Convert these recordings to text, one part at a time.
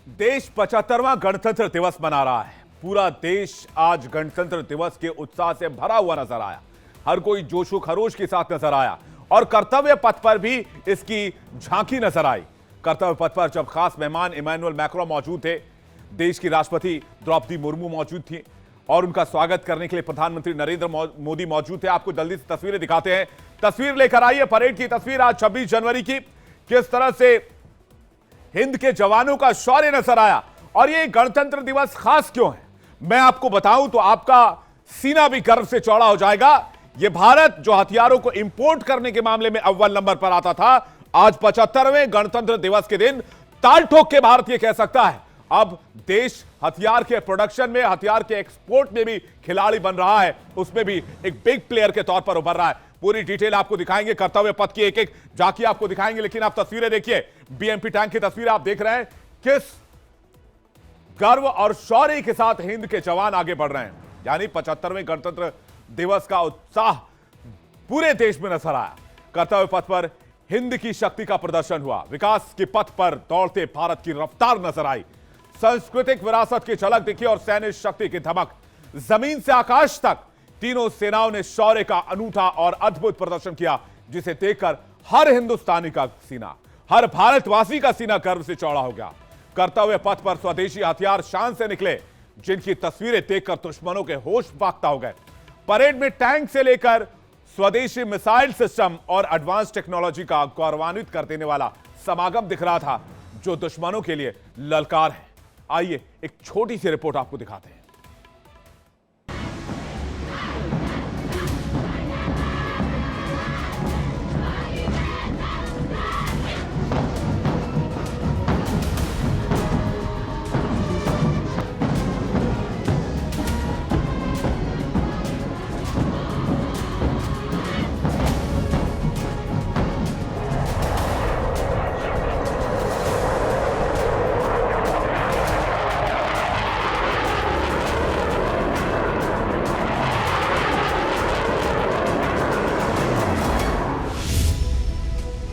देश 75वां गणतंत्र दिवस मना रहा है। पूरा देश आज गणतंत्र दिवस के उत्साह से भरा हुआ नजर आया। हर कोई जोशो खरोश के साथ नजर आया और कर्तव्य पथ पर भी इसकी झांकी नजर आई। कर्तव्य पथ पर जब खास मेहमान इमैनुअल मैक्रों मौजूद थे, देश की राष्ट्रपति द्रौपदी मुर्मू मौजूद थी और उनका स्वागत करने के लिए प्रधानमंत्री नरेंद्र मोदी मौजूद थे। आपको जल्दी से तस्वीरें दिखाते हैं। तस्वीर लेकर आइए, परेड की तस्वीर आज 26 जनवरी की। किस तरह से हिंद के जवानों का शौर्य नजर आया और ये गणतंत्र दिवस खास क्यों है, मैं आपको बताऊं तो आपका सीना भी गर्व से चौड़ा हो जाएगा। ये भारत जो हथियारों को इंपोर्ट करने के मामले में अव्वल नंबर पर आता था, आज 75वें गणतंत्र दिवस के दिन ताल ठोक के भारत ये कह सकता है अब देश हथियार के प्रोडक्शन में, हथियार के एक्सपोर्ट में भी खिलाड़ी बन रहा है, उसमें भी एक बिग प्लेयर के तौर पर उभर रहा है। पूरी डिटेल आपको दिखाएंगे, कर्तव्य पथ की एक एक झांकी आपको दिखाएंगे, लेकिन आप तस्वीरें देखिए। बीएमपी टैंक की तस्वीर आप देख रहे हैं, किस गर्व और शौर्य के साथ हिंद के जवान आगे बढ़ रहे हैं। यानी 75वें गणतंत्र दिवस का उत्साह पूरे देश में नजर आया। कर्तव्य पथ पर हिंद की शक्ति का प्रदर्शन हुआ। विकास के पथ पर दौड़ते भारत की रफ्तार नजर आई। सांस्कृतिक विरासत की झलक दिखी और सैन्य शक्ति की धमक। जमीन से आकाश तक तीनों सेनाओं ने शौर्य का अनूठा और अद्भुत प्रदर्शन किया, जिसे देखकर हर हिंदुस्तानी का सीना, हर भारतवासी का सीना गर्व से चौड़ा हो गया। कर्तव्य पथ पर स्वदेशी हथियार शान से निकले, जिनकी तस्वीरें देखकर दुश्मनों के होश बाख्ता हो गए। परेड में टैंक से लेकर स्वदेशी मिसाइल सिस्टम और एडवांस टेक्नोलॉजी का गौरवान्वित कर देने वाला समागम दिख रहा था, जो दुश्मनों के लिए ललकार है। आइए एक छोटी सी रिपोर्ट आपको दिखाते हैं।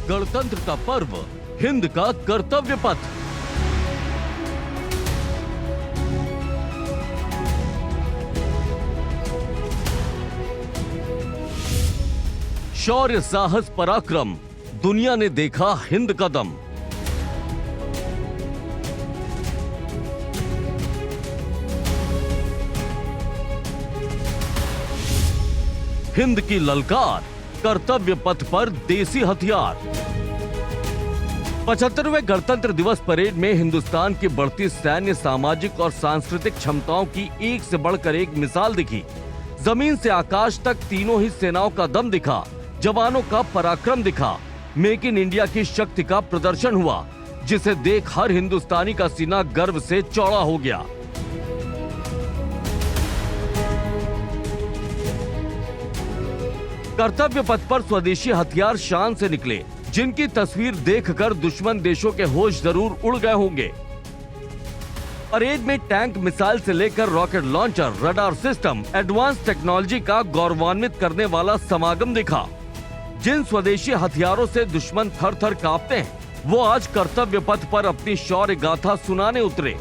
गणतंत्र का पर्व, हिंद का कर्तव्य पथ। शौर्य, साहस, पराक्रम, दुनिया ने देखा हिंद का दम। हिंद की ललकार, कर्तव्य पथ पर देसी हथियार। 75वें गणतंत्र दिवस परेड में हिंदुस्तान की बढ़ती सैन्य, सामाजिक और सांस्कृतिक क्षमताओं की एक से बढ़कर एक मिसाल दिखी। जमीन से आकाश तक तीनों ही सेनाओं का दम दिखा, जवानों का पराक्रम दिखा। मेक इन इंडिया की शक्ति का प्रदर्शन हुआ, जिसे देख हर हिंदुस्तानी का सीना गर्व से चौड़ा हो गया। कर्तव्य पथ पर स्वदेशी हथियार शान से निकले, जिनकी तस्वीर देखकर दुश्मन देशों के होश जरूर उड़ गए होंगे। परेड में टैंक, मिसाइल से लेकर rocket launcher, radar system, advance technology का गौरवान्वित करने वाला समागम दिखा। जिन स्वदेशी हथियारों से दुश्मन थर थर कांपते हैं, वो आज कर्तव्य पथ पर अपनी शौर्य गाथा सुनाने उतरे।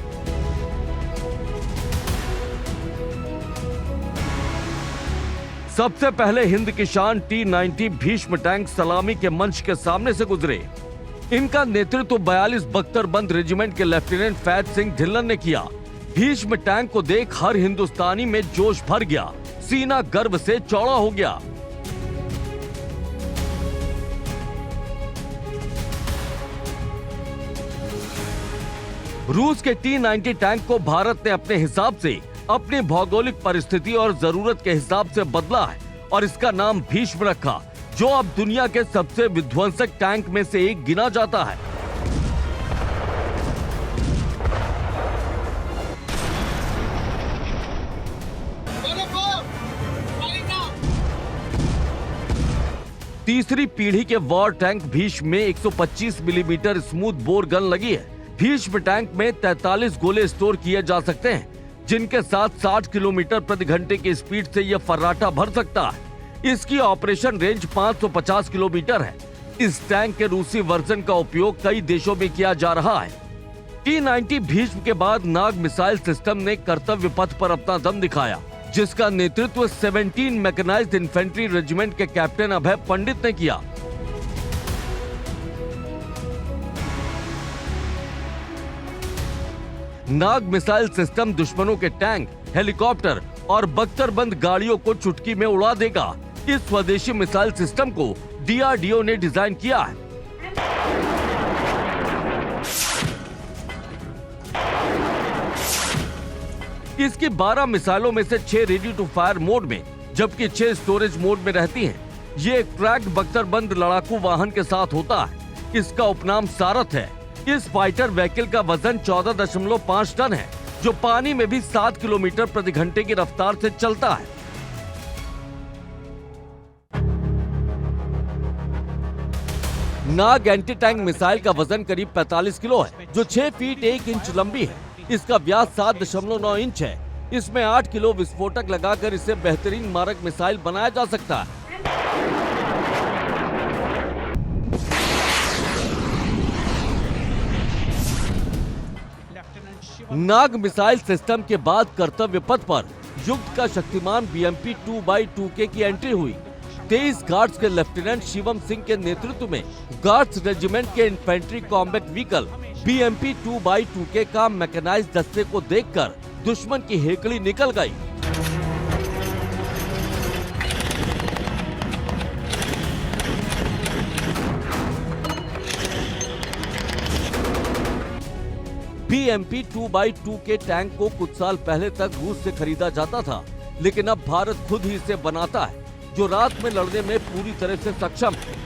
सबसे पहले हिंद की शान T-90 भीष्म टैंक सलामी के मंच के सामने से गुजरे। इनका नेतृत्व 42 बख्तरबंद रेजिमेंट के लेफ्टिनेंट फैज सिंह ढिल्लन ने किया। भीष्म टैंक को देख हर हिंदुस्तानी में जोश भर गया, सीना गर्व से चौड़ा हो गया। रूस के T-90 टैंक को भारत ने अपने हिसाब से, अपनी भौगोलिक परिस्थिति और जरूरत के हिसाब से बदला है और इसका नाम भीष्म रखा, जो अब दुनिया के सबसे विध्वंसक टैंक में से एक गिना जाता है। तीसरी पीढ़ी के वॉर टैंक भीष्म में 125 मिलीमीटर स्मूथ बोर गन लगी है। भीष्म टैंक में 43 गोले स्टोर किए जा सकते हैं, जिनके साथ 60 किलोमीटर प्रति घंटे की स्पीड से यह फर्राटा भर सकता है। इसकी ऑपरेशन रेंज 550 किलोमीटर है। इस टैंक के रूसी वर्जन का उपयोग कई देशों में किया जा रहा है। T-90 भीष्म के बाद नाग मिसाइल सिस्टम ने कर्तव्य पथ पर अपना दम दिखाया, जिसका नेतृत्व 17 मैकेनाइज्ड इन्फेंट्री रेजिमेंट के कैप्टन अभय पंडित ने किया। नाग मिसाइल सिस्टम दुश्मनों के टैंक, हेलीकॉप्टर और बख्तरबंद गाड़ियों को चुटकी में उड़ा देगा। इस स्वदेशी मिसाइल सिस्टम को DRDO ने डिजाइन किया है। इसकी 12 मिसाइलों में से 6 रेडी टू फायर मोड में, जबकि 6 स्टोरेज मोड में रहती हैं। ये एक ट्रैक्ड बख्तरबंद लड़ाकू वाहन के साथ होता है। इसका उपनाम सारथ है। इस फाइटर व्हीकल का वजन 14.5 टन है, जो पानी में भी 7 किलोमीटर प्रति घंटे की रफ्तार से चलता है। नाग एंटी टैंक मिसाइल का वजन करीब 45 किलो है, जो 6 फीट 1 इंच लंबी है। इसका व्यास 7.9 इंच है। इसमें 8 किलो विस्फोटक लगाकर इसे बेहतरीन मारक मिसाइल बनाया जा सकता है। नाग मिसाइल सिस्टम के बाद कर्तव्य पथ पर युद्ध का शक्तिमान BMP 2x2K की एंट्री हुई। 23 गार्ड्स के लेफ्टिनेंट शिवम सिंह के नेतृत्व में गार्ड्स रेजिमेंट के infantry combat vehicle BMP 2x2K का मैकेनाइज्ड दस्ते को देखकर दुश्मन की हेकड़ी निकल गई। BMP 2x2K टैंक को कुछ साल पहले तक रूस से खरीदा जाता था, लेकिन अब भारत खुद ही इसे बनाता है, जो रात में लड़ने में पूरी तरह से सक्षम है।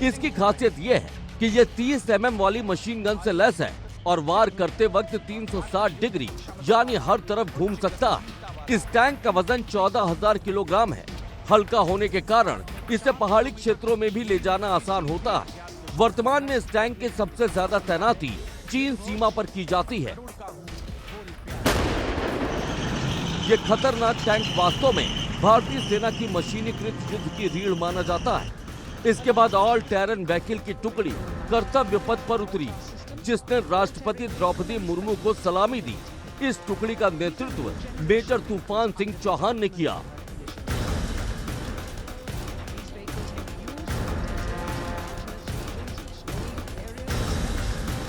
इसकी खासियत यह है कि यह 30 mm वाली मशीन गन से लैस है और वार करते वक्त 360 डिग्री यानी हर तरफ घूम सकता है। इस टैंक का वजन 14,000 किलोग्राम है। हल्का होने के कारण इसे पहाड़ी क्षेत्रों में भी ले जाना आसान होता है। वर्तमान में इस टैंक की सबसे ज्यादा तैनाती चीन सीमा पर की जाती है। ये खतरनाक टैंक वास्तव में भारतीय सेना की मशीनीकृत युद्ध की रीढ़ माना जाता है। इसके बाद ऑल टेरन व्हीकल की टुकड़ी कर्तव्य पथ पर उतरी, जिसने राष्ट्रपति द्रौपदी मुर्मू को सलामी दी। इस टुकड़ी का नेतृत्व मेजर तूफान सिंह चौहान ने किया।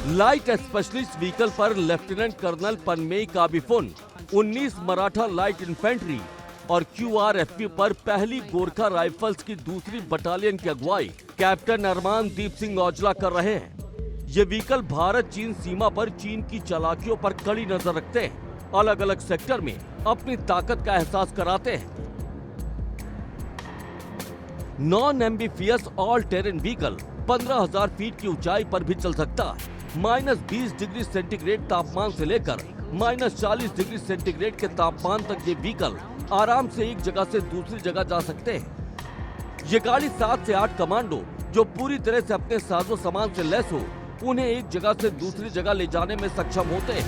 लाइट स्पेशलिस्ट व्हीकल पर lieutenant colonel Panmei Kabiphun, 19 Maratha light infantry और QRFP पर पहली गोरखा राइफल्स की दूसरी बटालियन की अगुवाई कैप्टन अरमान दीप सिंह औजला कर रहे हैं। ये व्हीकल भारत चीन सीमा पर चीन की चालाकियों पर कड़ी नजर रखते हैं, अलग अलग सेक्टर में अपनी ताकत का एहसास कराते हैं। Non amphibious all terrain vehicle 15,000 feet की ऊंचाई पर भी चल सकता है। -20 डिग्री सेंटीग्रेड तापमान से लेकर -40 डिग्री सेंटीग्रेड के तापमान तक ये व्हीकल आराम से एक जगह से दूसरी जगह जा सकते हैं। ये गाड़ी 7 से 8 कमांडो जो पूरी तरह से अपने साजो सामान से लैस हो, उन्हें एक जगह से दूसरी जगह ले जाने में सक्षम होते हैं।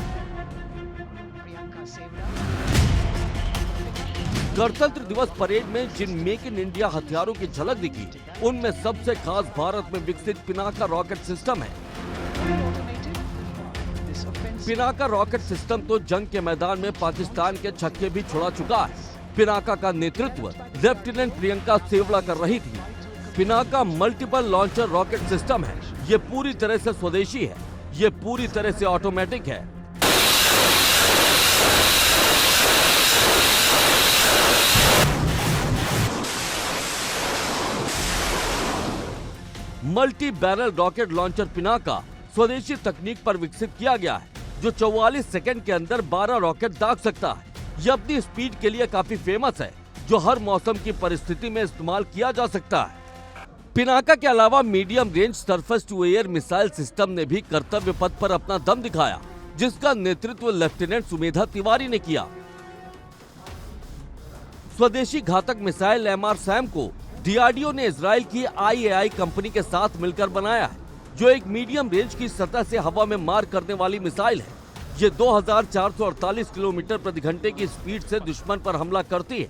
गणतंत्र दिवस परेड में जिन मेक इन इंडिया हथियारों की झलक दिखी, उनमें सबसे खास भारत में विकसित पिनाका रॉकेट सिस्टम है। पिनाका रॉकेट सिस्टम तो जंग के मैदान में पाकिस्तान के छक्के भी छुड़ा चुका है। पिनाका का नेतृत्व लेफ्टिनेंट प्रियंका सेवला कर रही थी। Pinaka multiple launcher rocket system है। ये पूरी तरह से स्वदेशी है। ये पूरी तरह से ऑटोमेटिक है। Multi barrel rocket launcher Pinaka स्वदेशी तकनीक पर विकसित किया गया है, जो 44 सेकंड के अंदर 12 रॉकेट दाग सकता है। यह अपनी स्पीड के लिए काफी फेमस है, जो हर मौसम की परिस्थिति में इस्तेमाल किया जा सकता है। पिनाका के अलावा medium range surface to air missile system ने भी कर्तव्य पथ पर अपना दम दिखाया, जिसका नेतृत्व लेफ्टिनेंट सुमेधा तिवारी ने किया। स्वदेशी घातक मिसाइल MR-SAM को DRDO ने इजराइल की IAI कंपनी के साथ मिलकर बनाया है, जो एक मीडियम रेंज की सतह से हवा में मार करने वाली मिसाइल है। ये 2448 किलोमीटर प्रति घंटे की स्पीड से दुश्मन पर हमला करती है।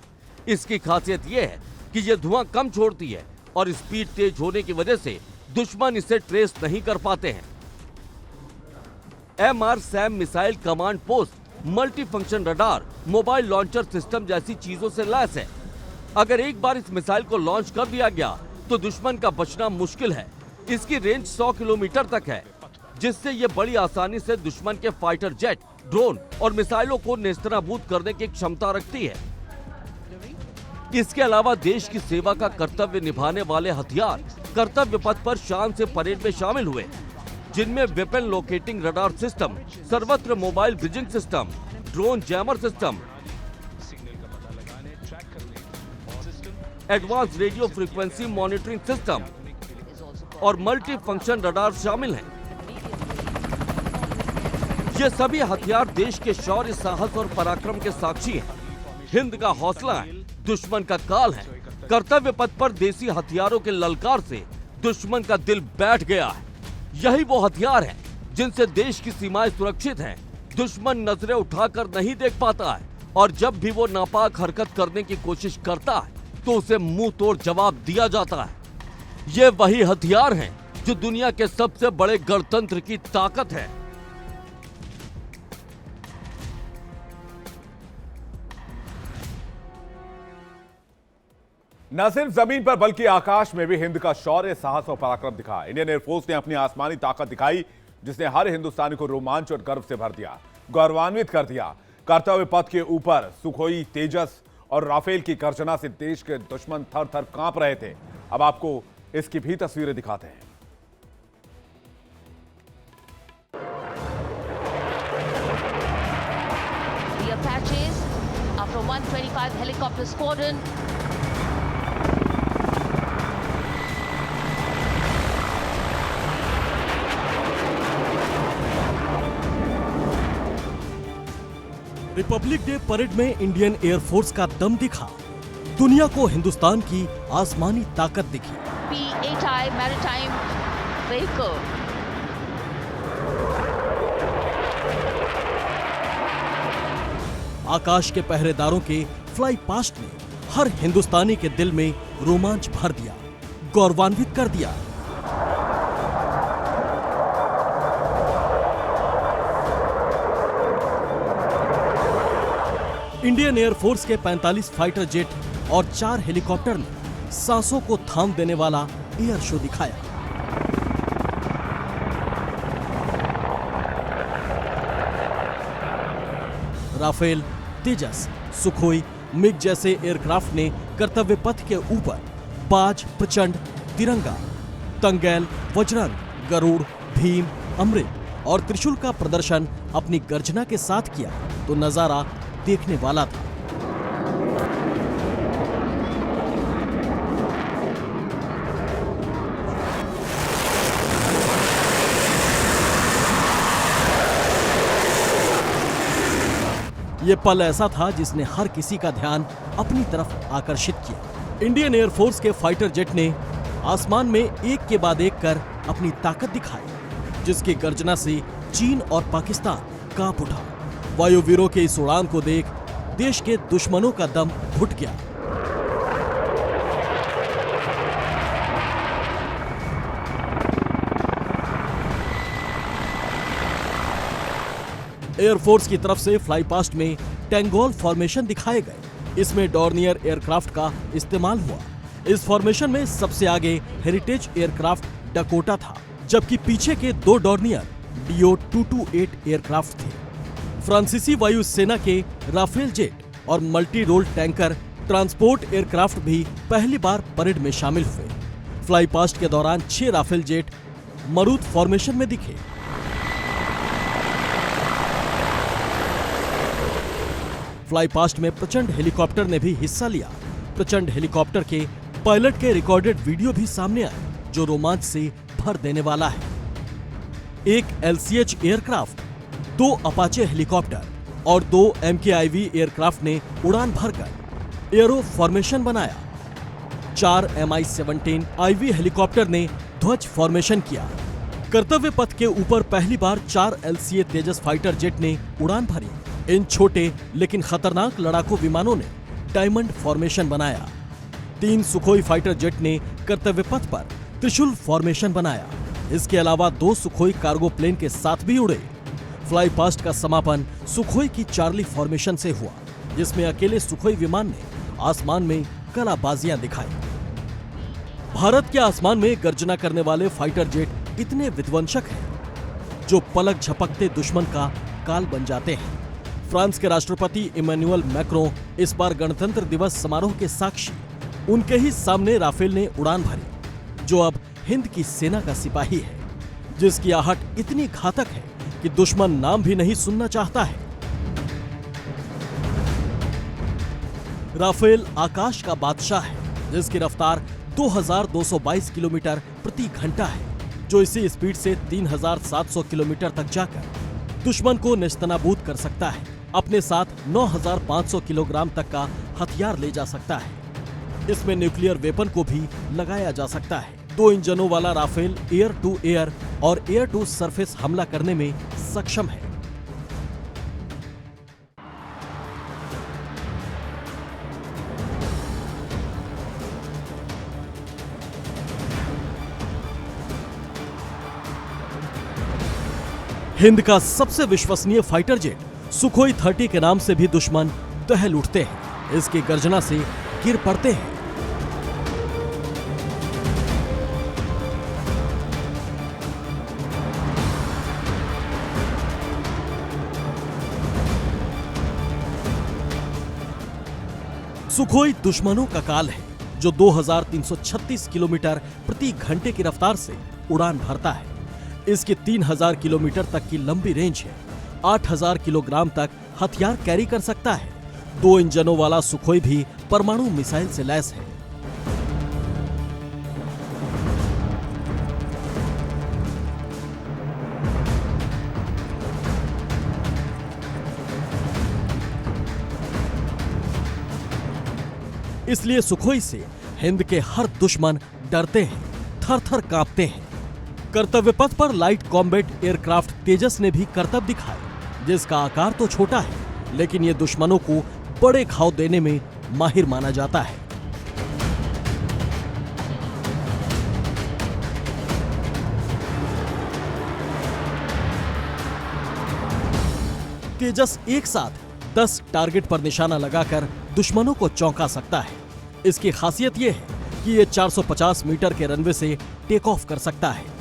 इसकी खासियत ये है कि ये धुआं कम छोड़ती है और स्पीड तेज होने की वजह से दुश्मन इसे ट्रेस नहीं कर पाते हैं। MRSAM missile command post, multi function radar, mobile launcher system जैसी चीजों से लैस है। अगर एक बार इस मिसाइल को लॉन्च कर दिया गया तो दुश्मन का बचना मुश्किल है। इसकी रेंज 100 किलोमीटर तक है, जिससे ये बड़ी आसानी से दुश्मन के फाइटर जेट, ड्रोन और मिसाइलों को नेस्तनाबूद करने की क्षमता रखती है। इसके अलावा देश की सेवा का कर्तव्य निभाने वाले हथियार कर्तव्य पथ पर शान से परेड में शामिल हुए, जिनमें वेपन लोकेटिंग रडार सिस्टम, सर्वत्र mobile bridging system, drone jammer system, advance radio frequency monitoring system और मल्टी फंक्शन रडार शामिल हैं। ये सभी हथियार देश के शौर्य, साहस और पराक्रम के साक्षी हैं। हिंद का हौसला है, दुश्मन का काल है। कर्तव्य पथ पर देसी हथियारों के ललकार से दुश्मन का दिल बैठ गया है। यही वो हथियार हैं जिनसे देश की सीमाएं सुरक्षित हैं। दुश्मन नजरें उठाकर नहीं देख पाता है और जब भी वो नापाक हरकत करने की कोशिश करता है तो उसे मुंह तोड़ जवाब दिया जाता है। ये वही हथियार हैं जो दुनिया के सबसे बड़े गणतंत्र की ताकत है। न सिर्फ जमीन पर बल्कि आकाश में भी हिंद का शौर्य, साहस और पराक्रम दिखा। इंडियन एयरफोर्स ने अपनी आसमानी ताकत दिखाई, जिसने हर हिंदुस्तानी को रोमांच और गर्व से भर दिया, गौरवान्वित कर दिया। कर्तव्य पथ के ऊपर सुखोई, तेजस और राफेल की गर्जना से देश के दुश्मन थर थर कांप रहे थे। अब आपको इसकी भी तस्वीरें दिखाते हैं। The Apaches are from 125 Helicopter Squadron. Republic day parade में इंडियन एयरफोर्स का दम दिखा, दुनिया को हिंदुस्तान की आसमानी ताकत दिखी। P-8I Maritime Vehicle. आकाश के पहरेदारों के फ्लाई पास्ट ने हर हिंदुस्तानी के दिल में रोमांच भर दिया, गौरवान्वित कर दिया। इंडियन एयरफोर्स के 45 फाइटर जेट और 4 हेलीकॉप्टर ने सांसों को थाम देने वाला एयर शो दिखाया। राफेल, तेजस, सुखोई, मिग जैसे एयरक्राफ्ट ने कर्तव्य पथ के ऊपर बाज, प्रचंड, तिरंगा, तंगैल, वज्रंग, गरुड़, भीम, अमृत और त्रिशूल का प्रदर्शन अपनी गर्जना के साथ किया तो नजारा देखने वाला था। ये पल ऐसा था जिसने हर किसी का ध्यान अपनी तरफ आकर्षित किया। इंडियन एयरफोर्स के फाइटर जेट ने आसमान में एक के बाद एक कर अपनी ताकत दिखाई, जिसकी गर्जना से चीन और पाकिस्तान कांप उठा। वायुवीरों के इस उड़ान को देख देश के दुश्मनों का दम घुट गया। एयरफोर्स की तरफ से फ्लाई पास्ट में टैंगोल फॉर्मेशन दिखाए गए। इसमें डॉर्नियर एयरक्राफ्ट का इस्तेमाल हुआ। इस फॉर्मेशन में सबसे आगे हेरिटेज एयरक्राफ्ट डकोटा था, जबकि पीछे के 2 डॉर्नियर DO-228 एयरक्राफ्ट थे। फ्रांसीसी वायुसेना के राफेल जेट और multi role tanker transport aircraft भी पहली बार परेड में शामिल हुए। फ्लाई पास्ट के दौरान 6 राफेल जेट मरूद फॉर्मेशन में दिखे। फ्लाई पास्ट में प्रचंड हेलीकॉप्टर ने भी हिस्सा लिया। प्रचंड हेलीकॉप्टर के पायलट के रिकॉर्डेड वीडियो भी सामने आए, जो रोमांच से भर देने वाला है। एक LCH एयरक्राफ्ट, 2 अपाचे हेलीकॉप्टर और 2 MKIV एयरक्राफ्ट ने उड़ान भरकर एयरो फॉर्मेशन बनाया। 4 Mi-17 IV हेलीकॉप्टर ने ध्वज फॉर्मेशन किया। कर्तव्य पथ के ऊपर पहली बार 4 LCA तेजस फाइटर जेट ने उड़ान भरी। इन छोटे लेकिन खतरनाक लड़ाकू विमानों ने डायमंड फॉर्मेशन बनाया। 3 सुखोई फाइटर जेट ने कर्तव्य पथ पर त्रिशूल फॉर्मेशन बनाया। इसके अलावा 2 सुखोई कार्गो प्लेन के साथ भी उड़े। फ्लाई पास्ट का समापन सुखोई की चार्ली फॉर्मेशन से हुआ, जिसमें अकेले सुखोई विमान ने आसमान में कलाबाजियां दिखाई। भारत के आसमान में गर्जना करने वाले फाइटर जेट इतने विध्वंसक हैं जो पलक झपकते दुश्मन का काल बन जाते हैं। फ्रांस के राष्ट्रपति इमैनुअल मैक्रों इस बार गणतंत्र दिवस समारोह के साक्षी। उनके ही सामने राफेल ने उड़ान भरी, जो अब हिंद की सेना का सिपाही है, जिसकी आहट इतनी घातक है कि दुश्मन नाम भी नहीं सुनना चाहता है। राफेल आकाश का बादशाह है, जिसकी रफ्तार 2222 किलोमीटर प्रति घंटा है, जो इसी स्पीड से 3700 किलोमीटर तक जाकर दुश्मन को नेस्तनाबूद कर सकता है। अपने साथ 9500 किलोग्राम तक का हथियार ले जा सकता है। इसमें न्यूक्लियर वेपन को भी लगाया जा सकता है। 2 इंजनों वाला राफेल एयर टू एयर और एयर टू सरफेस हमला करने में सक्षम है। हिंद का सबसे विश्वसनीय फाइटर जेट सुखोई 30 के नाम से भी दुश्मन दहल उठते हैं। इसकी गर्जना से गिर पड़ते हैं। सुखोई दुश्मनों का काल है, जो 2336 किलोमीटर प्रति घंटे की रफ्तार से उड़ान भरता है। इसकी 3000 किलोमीटर तक की लंबी रेंज है। 8000 किलोग्राम तक हथियार कैरी कर सकता है। 2 इंजनों वाला सुखोई भी परमाणु मिसाइल से लैस है। इसलिए सुखोई से हिंद के हर दुश्मन डरते हैं, थर-थर कांपते हैं। कर्तव्य पथ पर लाइट कॉम्बैट एयरक्राफ्ट तेजस ने भी करतब दिखाए, जिसका आकार तो छोटा है, लेकिन ये दुश्मनों को बड़े घाव देने में माहिर माना जाता है। तेजस एक साथ 10 टारगेट पर निशाना लगाकर दुश्मनों को चौंका सकता है। इसकी खासियत यह है कि ये 450 मीटर के रनवे से टेक ऑफ कर सकता है।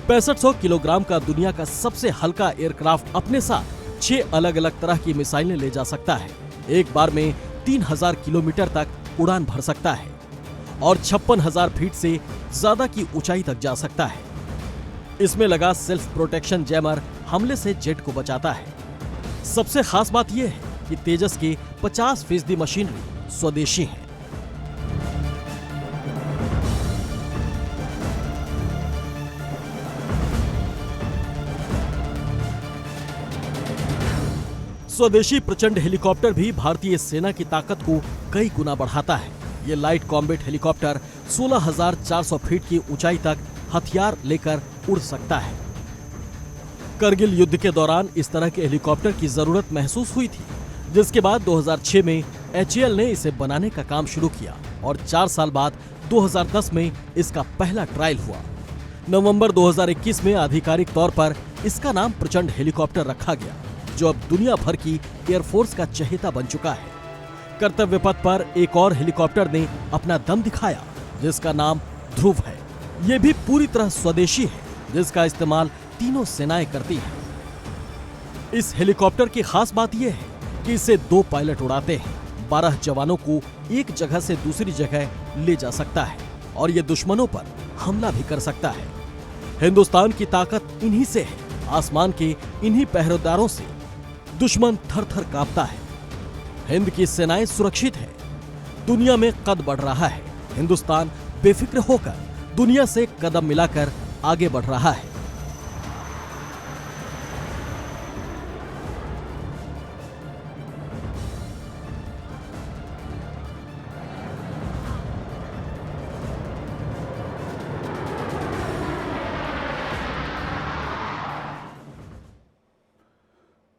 6500 किलोग्राम का दुनिया का सबसे हल्का एयरक्राफ्ट अपने साथ 6 अलग अलग तरह की मिसाइलें ले जा सकता है। एक बार में 3000 किलोमीटर तक उड़ान भर सकता है और 56,000 फीट से ज्यादा की ऊंचाई तक जा सकता है। इसमें लगा सेल्फ प्रोटेक्शन जैमर हमले से जेट को बचाता है। सबसे खास बात यह है कि तेजस की 50% मशीनरी स्वदेशी है। स्वदेशी प्रचंड हेलीकॉप्टर भी भारतीय सेना की ताकत को कई गुना बढ़ाता है। ये लाइट कॉम्बैट हेलीकॉप्टर 16,400 फीट की ऊंचाई तक हथियार लेकर उड़ सकता है। करगिल युद्ध के दौरान इस तरह के हेलीकॉप्टर की जरूरत महसूस हुई थी, जिसके बाद 2006 में HAL ने इसे बनाने का काम शुरू किया और 4 साल बाद 2010 में इसका पहला ट्रायल हुआ। नवंबर 2021 में आधिकारिक तौर पर इसका नाम प्रचंड हेलीकॉप्टर रखा गया, जो अब दुनिया भर की एयरफोर्स का चहेता बन चुका है। कर्तव्य पथ पर एक और हेलीकॉप्टर ने अपना दम दिखाया, जिसका नाम ध्रुव है। ये भी पूरी तरह स्वदेशी है, जिसका इस्तेमाल तीनों सेनाएं करती हैं। इस हेलीकॉप्टर की खास बात यह है कि इसे 2 पायलट उड़ाते हैं। 12 जवानों को एक जगह से दूसरी जगह ले जा सकता है और ये दुश्मनों पर हमला भी कर सकता है। हिंदुस्तान की ताकत इन्हीं से है। आसमान के इन्हीं पहरेदारों से दुश्मन थर-थर कांपता है। हिंद की सेनाएं सुरक्षित है। दुनिया में कद बढ़ रहा है। हिंदुस्तान बेफिक्र होकर दुनिया से कदम मिलाकर आगे बढ़ रहा है।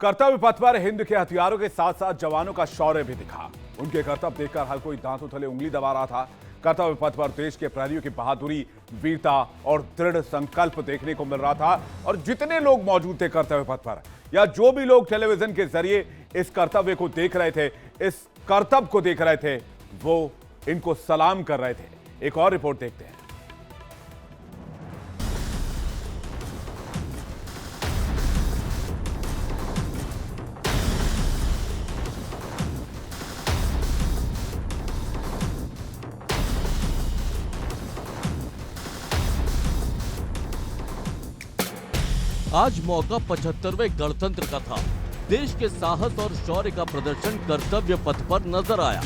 कर्तव्य पथ पर हिंद के हथियारों के साथ साथ जवानों का शौर्य भी दिखा। उनके कर्तव्य देखकर हर कोई दांतों तले उंगली दबा रहा था। कर्तव्य पथ पर देश के प्रहरियों की बहादुरी, वीरता और दृढ़ संकल्प देखने को मिल रहा था। और जितने लोग मौजूद थे कर्तव्य पथ पर, या जो भी लोग टेलीविजन के जरिए इस कर्तव्य को देख रहे थे, इस कर्तव्य को देख रहे थे, वो इनको सलाम कर रहे थे। एक और रिपोर्ट देखते हैं। आज मौका 75वें गणतंत्र का था। देश के साहस और शौर्य का प्रदर्शन कर्तव्य पथ पर नजर आया।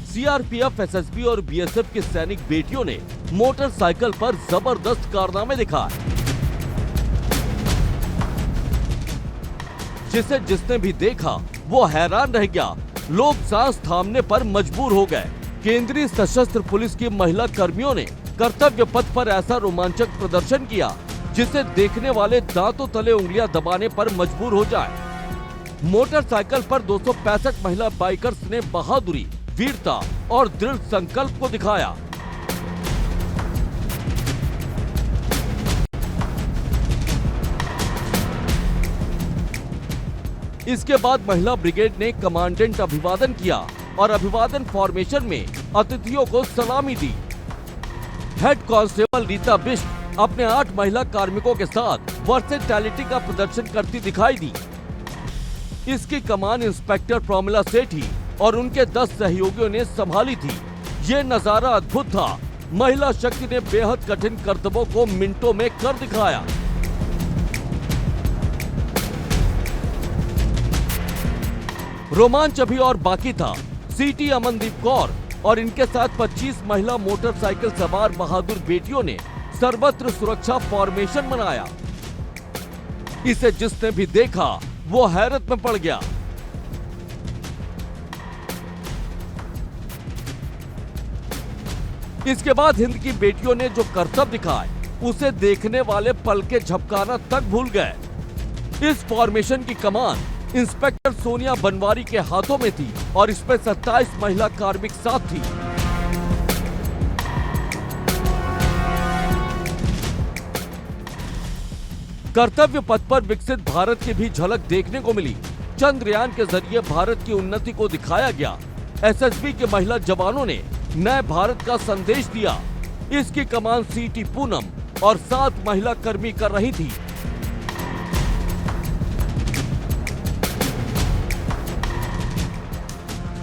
सीआरपीएफ, एसएसबी और बीएसएफ की सैनिक बेटियों ने मोटरसाइकिल पर जबरदस्त कारनामे दिखाए, जिसे जिसने भी देखा वो हैरान रह गया। लोग सांस थामने पर मजबूर हो गए। केंद्रीय सशस्त्र पुलिस की महिला कर्मियों ने कर्तव्य पथ पर ऐसा रोमांचक प्रदर्शन किया जिसे देखने वाले दांतों तले उंगलियां दबाने पर मजबूर हो जाए। मोटरसाइकिल पर 265 महिला बाइकर्स ने बहादुरी, वीरता और दृढ़ संकल्प को दिखाया। इसके बाद महिला ब्रिगेड ने कमांडेंट अभिवादन किया और अभिवादन फॉर्मेशन में अतिथियों को सलामी दी। हेड कांस्टेबल रीता बिष्ट अपने 8 महिला कार्मिकों के साथ वर्सेटैलिटी का प्रदर्शन करती दिखाई दी। इसकी कमान इंस्पेक्टर प्रोमिला सेठी और उनके 10 सहयोगियों ने संभाली थी। ये नजारा अद्भुत था। महिला शक्ति ने बेहद कठिन कर्तव्यों को मिनटों में कर दिखाया। रोमांच अभी और बाकी था। सीटी अमनदीप कौर और इनके साथ 25 महिला मोटरसाइकिल सवार बहादुर बेटियों ने सर्वत्र सुरक्षा फॉर्मेशन मनाया। इसे जिसने भी देखा वो हैरत में पड़ गया। इसके बाद हिंद की बेटियों ने जो करतब दिखाए उसे देखने वाले पल के झपकाना तक भूल गए। इस फॉर्मेशन की कमान इंस्पेक्टर सोनिया बनवारी के हाथों में थी और इसमें 27 महिला कार्मिक साथ थी। कर्तव्य पथ पर विकसित भारत की भी झलक देखने को मिली। चंद्रयान के जरिए भारत की उन्नति को दिखाया गया। एसएसबी के महिला जवानों ने नए भारत का संदेश दिया। इसकी कमान सीटी पूनम और 7 महिला कर्मी कर रही थी।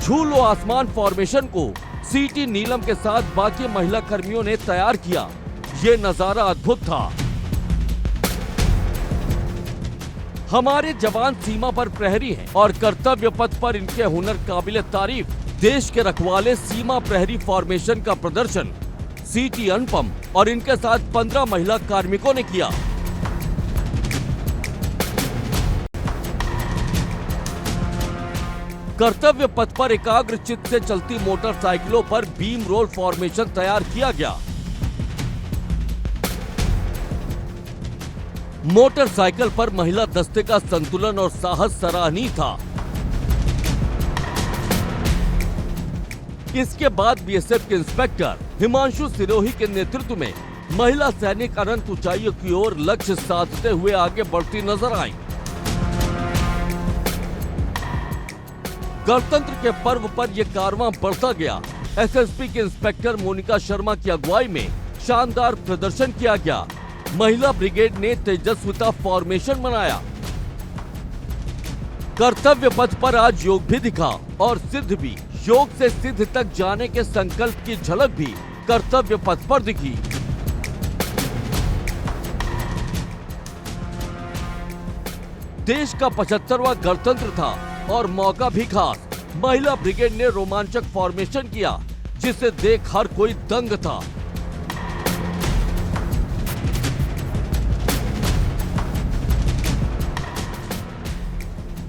छू लो आसमान फॉर्मेशन को सीटी नीलम के साथ बाकी महिला कर्मियों ने तैयार किया। ये नजारा अद्भुत था। हमारे जवान सीमा पर प्रहरी हैं और कर्तव्य पथ पर इनके हुनर काबिले तारीफ। देश के रखवाले सीमा प्रहरी फॉर्मेशन का प्रदर्शन सीटी अनुपम और इनके साथ 15 महिला कार्मिकों ने किया। कर्तव्य पथ पर एकाग्र चित्त से चलती मोटरसाइकिलों पर बीम रोल फॉर्मेशन तैयार किया गया। मोटरसाइकिल पर महिला दस्ते का संतुलन और साहस सराहनीय था। इसके बाद बीएसएफ के इंस्पेक्टर हिमांशु सिरोही के नेतृत्व में महिला सैनिक अनंत ऊंचाइयों की ओर लक्ष्य साधते हुए आगे बढ़ती नजर आई। गणतंत्र के पर्व पर यह कारवां बढ़ता गया। एसएसपी के इंस्पेक्टर मोनिका शर्मा की अगुवाई में शानदार प्रदर्शन किया गया। महिला ब्रिगेड ने तेजस्विता फॉर्मेशन मनाया। कर्तव्य पथ पर आज योग भी दिखा और सिद्ध भी। योग से सिद्ध तक जाने के संकल्प की झलक भी कर्तव्य पथ पर दिखी। देश का 75वां गणतंत्र था और मौका भी खास। महिला ब्रिगेड ने रोमांचक फॉर्मेशन किया जिसे देख हर कोई दंग था।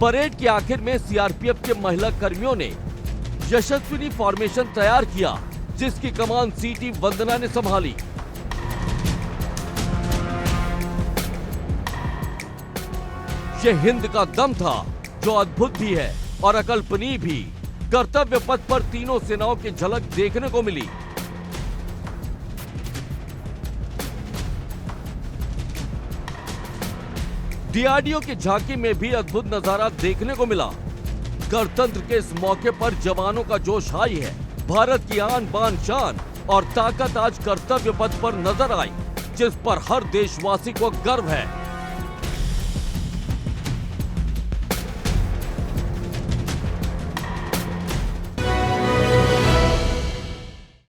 परेड के आखिर में सीआरपीएफ के महिला कर्मियों ने यशस्विनी फॉर्मेशन तैयार किया, जिसकी कमान सीटी वंदना ने संभाली। यह हिंद का दम था, जो अद्भुत भी है और अकल्पनीय भी। कर्तव्य पथ पर तीनों सेनाओं की झलक देखने को मिली। डीआरडीओ की झांकी में भी अद्भुत नजारा देखने को मिला। गणतंत्र के इस मौके पर जवानों का जोश हाई है। भारत की आन बान शान और ताकत आज कर्तव्य पथ पर नजर आई, जिस पर हर देशवासी को गर्व है।